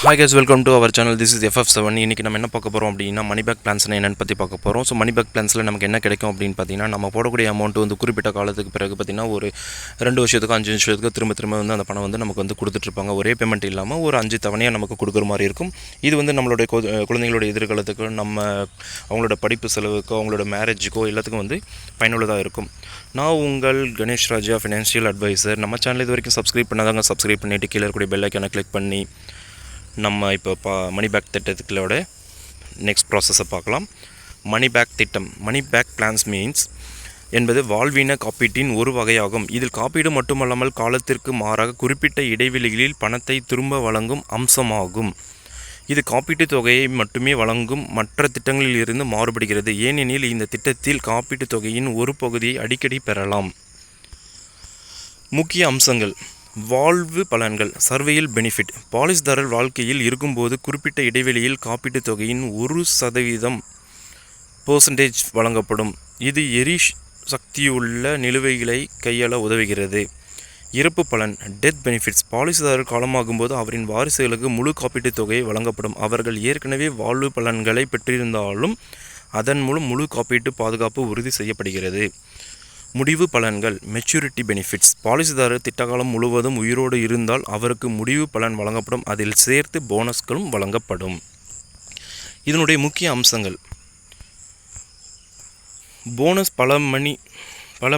Hi guys, welcome to our channel. This is FF7. இன்னைக்கு நம்ம என்ன பார்க்க போறோம் அப்படினா மணி பேக் பிளான்ஸ்னா என்னன்னு பத்தி பார்க்க போறோம். சோ மணி பேக் பிளான்ஸ்ல நமக்கு என்ன கிடைக்கும் அப்படினு பாத்தீங்கன்னா நம்ம போடக்கூடிய அமௌண்ட் வந்து குறிப்பிட்ட காலத்துக்கு பிறகு பாத்தீங்கன்னா ஒரு 2 வருஷத்துக்கு 5 வருஷத்துக்கு திரும்ப வந்து அந்த பணம் வந்து நமக்கு வந்து கொடுத்துட்டு இருப்பாங்க. ஒரே பேமெண்ட் இல்லாம ஒரு 5 தவணையா நமக்கு கொடுக்குற மாதிரி இருக்கும். இது வந்து நம்மளுடைய குழந்தைகளோட எதிர்காலத்துக்கு நம்ம அவங்களோட படிப்பு செலவுக்கு அவங்களோட மேரேஜுக்கோ எல்லாத்துக்கும் வந்து பயனுள்ளதாக இருக்கும். நான் உங்கள் கணேஷ் ராஜா ஃபினான்ஷியல் அட்வைசர். நம்ம சேனல் இது வரைக்கும் சப்ஸ்கிரைப் பண்ணாதவங்க சப்ஸ்கிரைப் பண்ணிட்டு கீழே இருக்கக்கூடிய பெல் ஐக்கானை கிளிக் பண்ணி நம்ம இப்போ மணி பேக் திட்டத்துக்களோட நெக்ஸ்ட் ப்ராசஸை பார்க்கலாம். மணி பேக் திட்டம், மணி பேக் பிளான்ஸ் மீன்ஸ் என்பது வாழ்வீன காப்பீட்டின் ஒரு வகையாகும். இதில் காப்பீடு மட்டுமல்லாமல் காலத்திற்கு மாறாக குறிப்பிட்ட இடைவெளிகளில் பணத்தை திரும்ப வழங்கும் அம்சமாகும். இது காப்பீட்டுத் தொகையை மட்டுமே வழங்கும் மற்ற திட்டங்களில் இருந்து மாறுபடுகிறது. ஏனெனில் இந்த திட்டத்தில் காப்பீட்டுத் தொகையின் ஒரு பகுதியை அடிக்கடி பெறலாம். முக்கிய அம்சங்கள்: வாழ்வு பலன்கள், சர்வையல் பெனிஃபிட். பாலிசிதாரர் வாழ்க்கையில் இருக்கும்போது குறிப்பிட்ட இடைவெளியில் காப்பீட்டுத் தொகையின் 1% வழங்கப்படும். இது சக்தியுள்ள நிலுவைகளை கையாள உதவுகிறது. இறப்பு பலன், டெத் பெனிஃபிட்ஸ். பாலிசிதாரர் காலமாகும்போது அவரின் வாரிசுகளுக்கு முழு காப்பீட்டுத் தொகையை வழங்கப்படும். அவர்கள் ஏற்கனவே வாழ்வு பலன்களை பெற்றிருந்தாலும் அதன் மூலம் முழு காப்பீட்டு பாதுகாப்பு உறுதி செய்யப்படுகிறது. முடிவு பலன்கள், மெச்சூரிட்டி பெனிஃபிட்ஸ். பாலிசிதாரர் திட்டகாலம் முழுவதும் உயிரோடு இருந்தால் அவருக்கு முடிவு பலன் வழங்கப்படும். அதில் சேர்த்து போனஸ்களும் வழங்கப்படும். இதனுடைய முக்கிய அம்சங்கள்: போனஸ். பல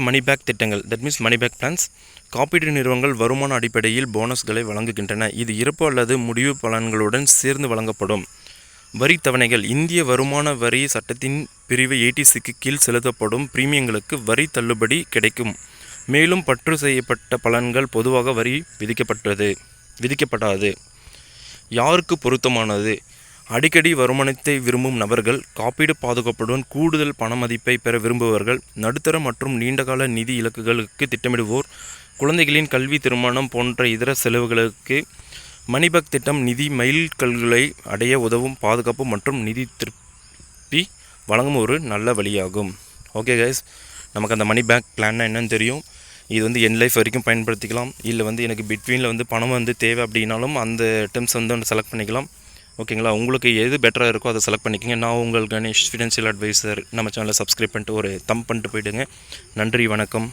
மணி பேக் திட்டங்கள், that means money back plans, காப்பீட்டு நிறுவனங்கள் வருமான அடிப்படையில் போனஸ்களை வழங்குகின்றன. இது இறப்பு அல்லது முடிவு பலன்களுடன் சேர்ந்து வழங்கப்படும். வரி தவணைகள். இந்திய வருமான வரி சட்டத்தின் பிரிவு 86 கீழ் செலுத்தப்படும் பிரீமியங்களுக்கு வரி தள்ளுபடி கிடைக்கும். மேலும் பற்று செய்யப்பட்ட பலன்கள் பொதுவாக வரி விதிக்கப்படாது. யாருக்கு பொருத்தமானது? அடிக்கடி வருமானத்தை விரும்பும் நபர்கள், காப்பீடு பாதுகாப்புடன் கூடுதல் பண மதிப்பை பெற விரும்புபவர்கள், நடுத்தர மற்றும் நீண்டகால நிதி இலக்குகளுக்கு திட்டமிடுவோர், குழந்தைகளின் கல்வி, திருமணம் போன்ற இதர செலவுகளுக்கு மணி பேக் திட்டம் நிதி மைல்கல்களை அடைய உதவும் பாதுகாப்பு மற்றும் நிதி திருப்பி வழங்கும் ஒரு நல்ல வழியாகும். ஓகே கைஸ், நமக்கு அந்த மணி பேக் பிளான்னா என்னன்னு தெரியும். இது வந்து என் லைஃப் வரைக்கும் பயன்படுத்திக்கலாம். இல்லை வந்து எனக்கு பிட்வீனில் வந்து பணம் வந்து தேவை அப்படின்னாலும் அந்த டெம்ஸ் வந்து செலக்ட் பண்ணிக்கலாம். ஓகேங்களா? உங்களுக்கு எது பெட்டராக இருக்கோ அதை செலக்ட் பண்ணிக்கோங்க. நான் உங்கள் கணேஷ் ஃபினான்ஷியல் அட்வைசர். நம்ம சேனலை சப்ஸ்கிரைப் பண்ணிட்டு ஒரு தம்ப் பண்ணிட்டு போயிடுங்க. நன்றி, வணக்கம்.